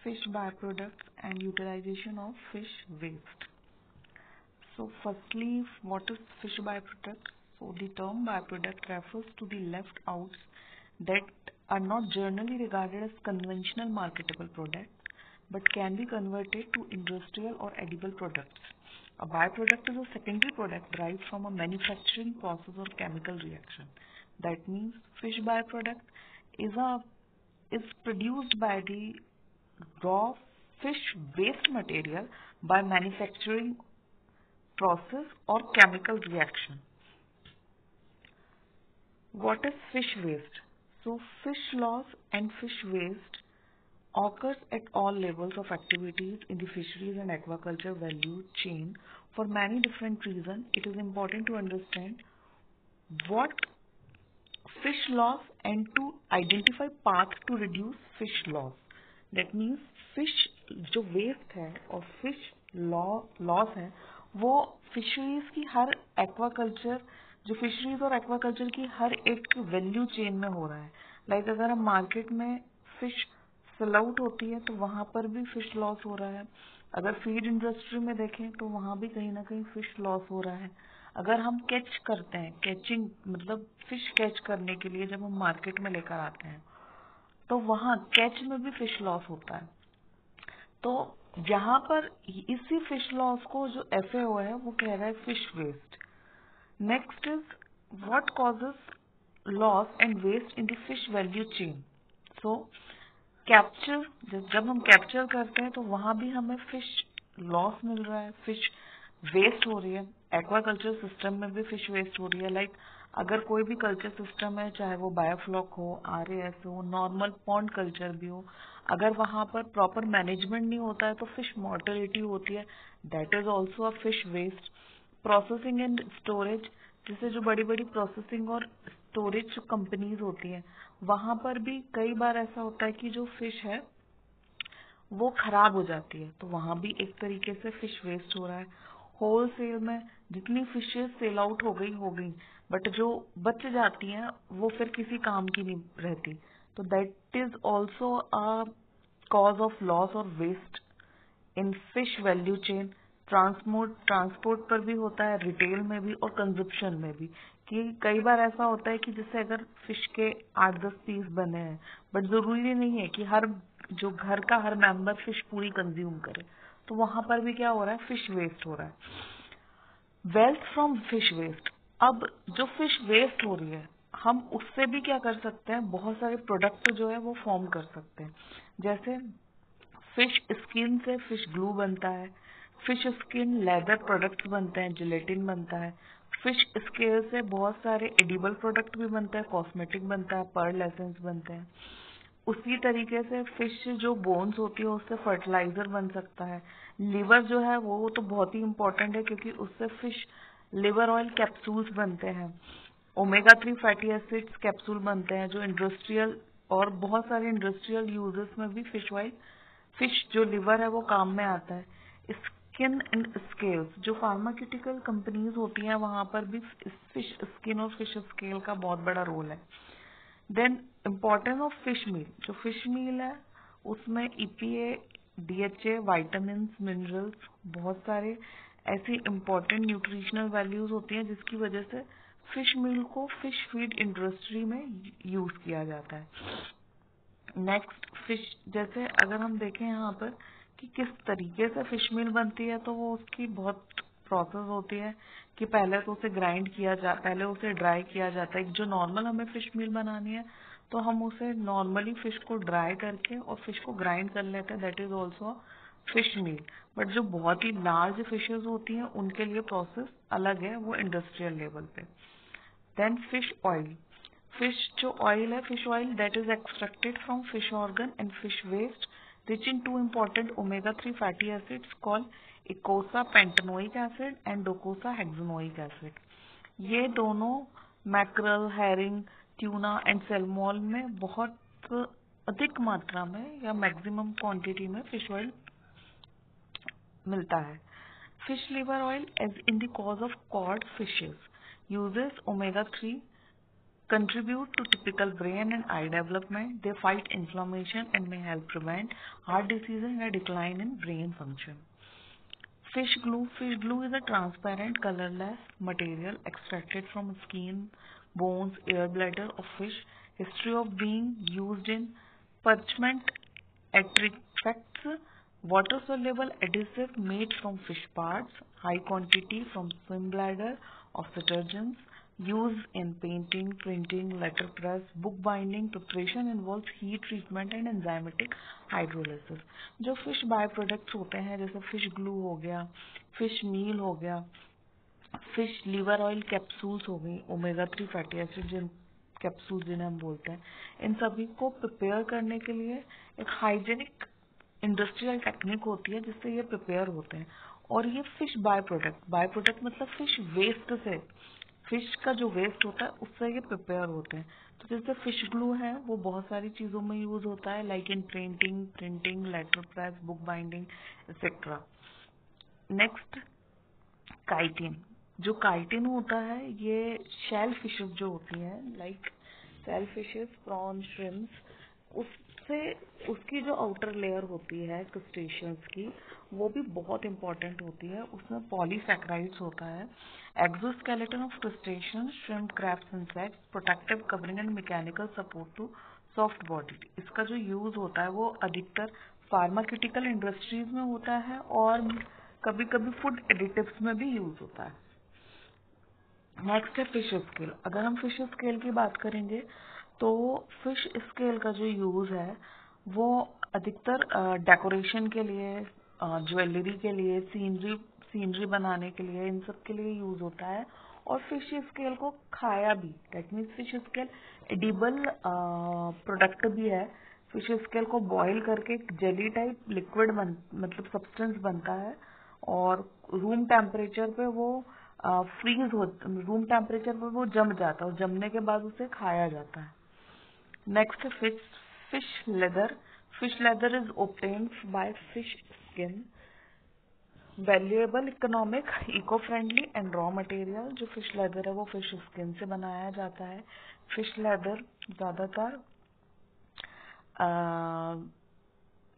fish byproducts and utilization of fish waste. So firstly, what is fish byproduct? So the term byproduct refers to the left outs that are not generally regarded as conventional marketable products but can be converted to industrial or edible products. A byproduct is a secondary product derived from a manufacturing process or chemical reaction. That means fish byproduct is produced by the raw fish waste material by manufacturing process or chemical reaction. What is fish waste? So fish loss and fish waste occurs at all levels of activities in the fisheries and aquaculture value chain. For many different reasons, it is important to understand what fish loss and to identify path to reduce fish loss. That means fish जो waste है और fish loss है वो fisheries की हर aquaculture जो fisheries और aquaculture की हर एक वैल्यू चेन में हो रहा है. लाइक अगर हम मार्केट में फिश सेल आउट होती है तो वहां पर भी फिश लॉस हो रहा है. अगर फीड इंडस्ट्री में देखें तो वहां भी कहीं ना कहीं फिश लॉस हो रहा है. अगर हम कैच करते हैं, कैचिंग मतलब फिश कैच करने के लिए जब हम मार्केट में लेकर आते हैं तो वहां कैच में भी फिश लॉस होता है. तो यहाँ पर इसी फिश लॉस को जो FAO है वो कह रहा है fish waste. Next is what causes loss and waste in the fish value chain. So capture, जब हम कैप्चर करते हैं तो वहां भी हमें फिश लॉस मिल रहा है, फिश वेस्ट हो रही है. एक्वाकल्चर सिस्टम में भी फिश वेस्ट हो रही है. लाइक अगर कोई भी कल्चर सिस्टम है, चाहे वो बायोफ्लॉक हो, RAS हो, नॉर्मल पॉन्ड कल्चर भी हो, अगर वहां पर प्रॉपर मैनेजमेंट नहीं होता है तो फिश मॉर्टेलिटी होती है. That is also a fish waste. Processing and storage, जैसे जो बड़ी बड़ी प्रोसेसिंग और स्टोरेज कंपनीज होती हैं वहां पर भी कई बार ऐसा होता है कि जो फिश है वो खराब हो जाती है, तो वहां भी एक तरीके से फिश वेस्ट हो रहा है. होल सेल में जितनी फिशेस सेल आउट हो गई बट जो बच जाती हैं वो फिर किसी काम की नहीं रहती. तो that is also a cause of loss और waste in fish value chain. Transport पर भी होता है, रिटेल में भी और कंजप्शन में भी. कि कई बार ऐसा होता है कि जैसे अगर फिश के 8-10 पीस बने हैं बट जरूरी नहीं है कि हर जो घर का हर मेंबर फिश पूरी कंज्यूम करे, तो वहां पर भी क्या हो रहा है, फिश वेस्ट हो रहा है. Wealth from fish waste. अब जो फिश वेस्ट हो रही है हम उससे भी क्या कर सकते हैं, बहुत सारे प्रोडक्ट जो है वो फॉर्म कर सकते हैं. जैसे फिश स्किन से फिश ग्लू बनता है, फिश स्किन लेदर प्रोडक्ट्स बनते हैं, जिलेटिन बनता है. फिश स्केल से बहुत सारे एडिबल प्रोडक्ट भी बनते हैं, कॉस्मेटिक बनता है, पर्ल एसेंस बनते हैं. उसी तरीके से फिश जो बोन्स होती है उससे फर्टिलाइजर बन सकता है. लिवर जो है वो तो बहुत ही इम्पोर्टेंट है क्योंकि उससे फिश लिवर ऑयल कैप्सूल्स बनते हैं. ओमेगा 3 फैटी एसिड्स कैप्सूल बनते हैं जो इंडस्ट्रियल और बहुत सारे इंडस्ट्रियल यूजेस में भी फिश जो लिवर है वो काम में आता है. स्किन एंड स्केल्स, जो फार्मास्यूटिकल कंपनीज होती हैं वहां पर भी फिश स्किन और फिश स्केल का बहुत बड़ा रोल है. देन इम्पोर्टेंस ऑफ फिश मील, जो फिश मील है उसमें EPA, DHA, वाइटामिन, मिनरल्स, बहुत सारे ऐसी इम्पोर्टेंट न्यूट्रिशनल वैल्यूज होती हैं जिसकी वजह से फिश मील को फिश फीड इंडस्ट्री में यूज किया जाता है. नेक्स्ट फिश, जैसे अगर हम देखें यहाँ पर कि किस तरीके से फिश मील बनती है तो वो उसकी बहुत प्रोसेस होती है कि पहले तो उसे पहले उसे ड्राई किया जाता है. जो नॉर्मल हमें फिश मील बनानी है तो हम उसे नॉर्मली फिश को ड्राई करके और फिश को ग्राइंड कर लेते हैं, that is also fish meal. But जो बहुत ही लार्ज फिशेज होती हैं उनके लिए प्रोसेस अलग है, वो इंडस्ट्रियल लेवल पे. Then fish oil. फिश जो ऑयल है, fish oil that is extracted from fish organ and fish waste rich in two important omega 3 fatty acids called ecosa pentanoic acid and docosa hexanoic acid. ये दोनों mackerel, herring, tuna and salmon में बहुत अधिक मात्रा में या maximum quantity में fish oil मिलता है. Fish liver oil as in the cause of cod fishes uses omega 3 contribute to typical brain and eye development. They fight inflammation and may help prevent heart disease and a decline in brain function. Fish glue. Fish glue is a transparent, colorless material extracted from skin, bones, air bladder of fish. History of being used in parchment artifacts, water-soluble adhesive made from fish parts, high quantity from swim bladder of detergents, used in painting, printing, letterpress, book binding. Preparation involves heat treatment and enzymatic hydrolysis. जो fish by products होते हैं जैसे fish glue हो गया, fish मील हो गया, fish liver oil capsules हो गई, ओमेगा 3 फैटी एसिड जिन कैप्सूल जिन्हें हम बोलते हैं, इन सभी को प्रिपेयर करने के लिए एक हाइजेनिक इंडस्ट्रियल टेक्निक होती है जिससे ये प्रिपेयर होते हैं। और ये फिश बाय प्रोडक्ट मतलब फिश वेस्ट से, फिश का जो वेस्ट होता है उससे ये प्रिपेयर होते हैं। तो जैसे फिश ग्लू है वो बहुत सारी चीज़ों में यूज होता है, like in printing, letter press, book binding etcetera. Next, chitin. जो काइटिन होता है ये शेल फिशेस जो होती हैं, like shell fishes, prawn, shrimps, उससे उसकी जो आउटर लेयर होती है क्रस्टेशियंस की, वो भी बहुत इंपॉर्टेंट होती है। उसमें पॉलीसैकेराइड्स होता है। Exoskeleton of crustaceans, shrimp, crabs, insects, protective covering and mechanical support to soft body. इसका जो यूज होता है वो अधिकतर फार्मास्यूटिकल इंडस्ट्रीज में होता है और कभी कभी फूड एडिटिव्स में भी यूज होता है। नेक्स्ट है फिश स्केल। अगर हम फिश स्केल की बात करेंगे तो फिश स्केल का जो यूज है वो अधिकतर डेकोरेशन के लिए, ज्वेलरी के लिए, सीनरी बनाने के लिए, इन सब के लिए यूज होता है। और फिश स्केल को खाया भी, that means fish scale edible product भी है। फिश स्केल को बॉईल करके एक जेली टाइप लिक्विड मतलब सब्सटेंस बनता है और रूम टेम्परेचर पे वो फ्रीज हो, रूम टेम्परेचर पर वो जम जाता है और जमने के बाद उसे खाया जाता है। नेक्स्ट है fish leather. Fish leather is obtained by fish skin, valuable, economic, eco friendly and raw material. जो फिश लेदर है वो फिश स्किन से बनाया जाता है। फिश लेदर ज्यादातर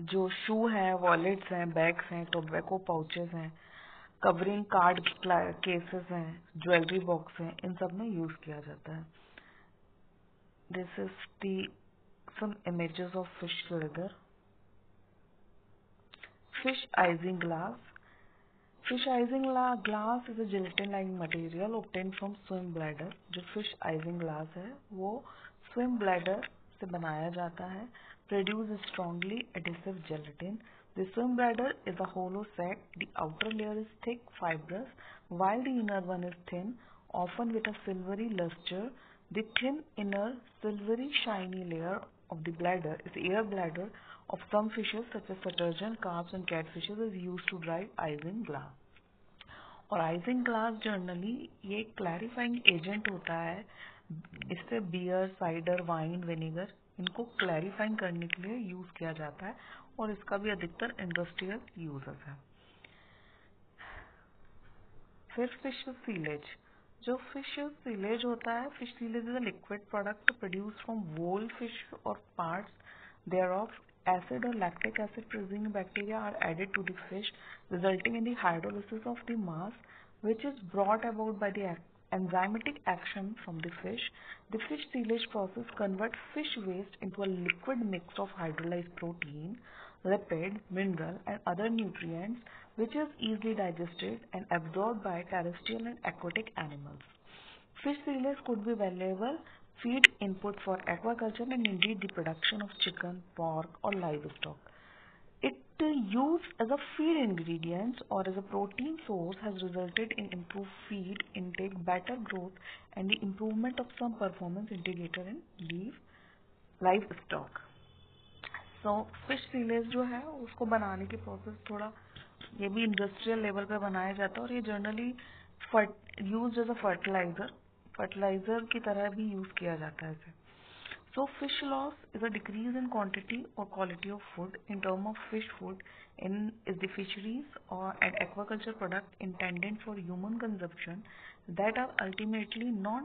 जो शू है, वॉलेट्स हैं, बैग्स हैं, टोबैको पाउचेस हैं, कवरिंग कार्ड केसेस हैं, ज्वेलरी बॉक्स हैं, इन सब में यूज किया जाता है। This is the some images of fish leather. Fish icing glass. Fish icing glass is a gelatin-like material obtained from swim bladder. जो fish icing glass है वो swim bladder से बनाया जाता है। Produce strongly adhesive gelatin. The swim bladder is a hollow sac. The outer layer is thick, fibrous, while the inner one is thin, often with a silvery luster. The thin inner silvery shiny layer of the bladder is air bladder of some fishes such as sturgeon, carps and catfishes is used to drive icing glass. और icing glass generally ये clarifying agent होता है। इससे beer, cider, wine, vinegar इनको clarifying करने के लिए use किया जाता है और इसका भी अधिकतर इंडस्ट्रियल यूजेस है। फिर फिश सीलेज। जो फिश सीलेज होता है, fish silage is a liquid product produce from whole fish or parts thereof. Acid or lactic acid producing bacteria are added to the fish, resulting in the hydrolysis of the mass, which is brought about by the enzymatic action from the fish. The fish sealage process converts fish waste into a liquid mix of hydrolyzed protein, lipid, mineral, and other nutrients, which is easily digested and absorbed by terrestrial and aquatic animals. Fish sealage could be valuable feed input for aquaculture and indeed the production of chicken, pork, or livestock. It used as a feed ingredient or as a protein source has resulted in improved feed intake, better growth, and the improvement of some performance indicator in livestock. So fish सीलेज जो है उसको बनाने की process थोड़ा ये भी industrial level पे बनाया जाता है और ये generally use as a fertilizer की तरह भी यूज किया जाता है इसे। So fish loss is a decrease in quantity or quality of food. In term of fish food, in is the fisheries or and aquaculture product intended for human consumption that are ultimately not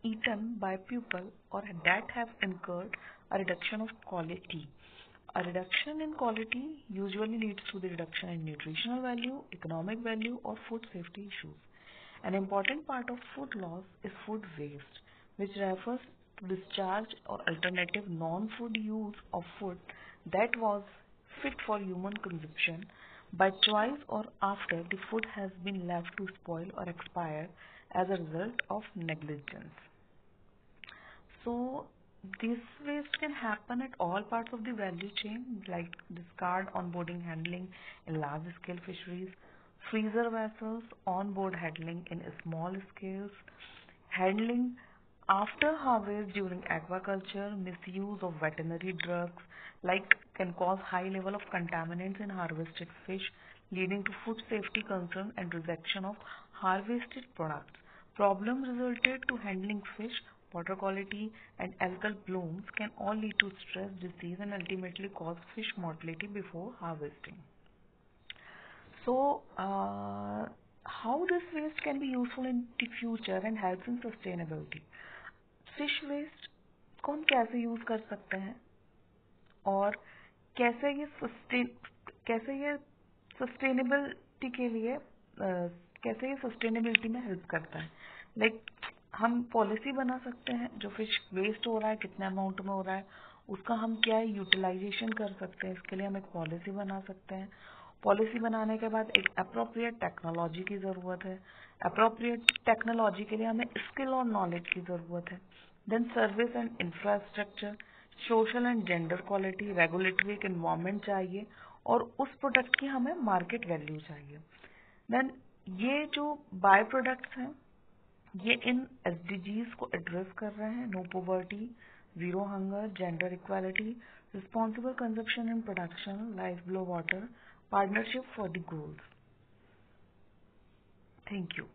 eaten by people or that have incurred a reduction of quality. A reduction in quality usually leads to the reduction in nutritional value, economic value, or food safety issues. An important part of food loss is food waste, which refers to discharge or alternative non-food use of food that was fit for human consumption by choice or after the food has been left to spoil or expire as a result of negligence. So this waste can happen at all parts of the value chain, like discard, onboarding, handling in large scale fisheries, freezer vessels, onboard handling in small scales, handling after harvest during aquaculture, misuse of veterinary drugs, like can cause high level of contaminants in harvested fish, leading to food safety concern and rejection of harvested products. Problems resulted to handling fish, water quality, and algal blooms can all lead to stress, disease, and ultimately cause fish mortality before harvesting. So, how this waste can be useful in the future and helps in sustainability? Fish waste को हम कैसे use कर सकते हैं और कैसे ये sustainability के लिए कैसे ये सस्टेनेबिलिटी में हेल्प करता है. लाइक हम पॉलिसी बना सकते हैं जो फिश वेस्ट हो रहा है कितने अमाउंट में हो रहा है उसका हम क्या यूटिलाइजेशन कर सकते हैं. इसके लिए हम एक पॉलिसी बना सकते हैं. पॉलिसी बनाने के बाद एक अप्रोप्रिएट टेक्नोलॉजी की ज़रूरत है. अप्रोप्रिएट टेक्नोलॉजी के लिए हमें स्किल और नॉलेज की ज़रूरत है. Then service and infrastructure, social and gender quality, regulatory एक इन्वायरमेंट चाहिए और उस प्रोडक्ट की हमें मार्केट वैल्यू चाहिए. देन ये जो बाय प्रोडक्ट्स हैं ये इन एसडीजीज को एड्रेस कर रहे हैं. No poverty, zero hunger, gender equality, responsible consumption and production, life below water, partnership for the goals. Thank you.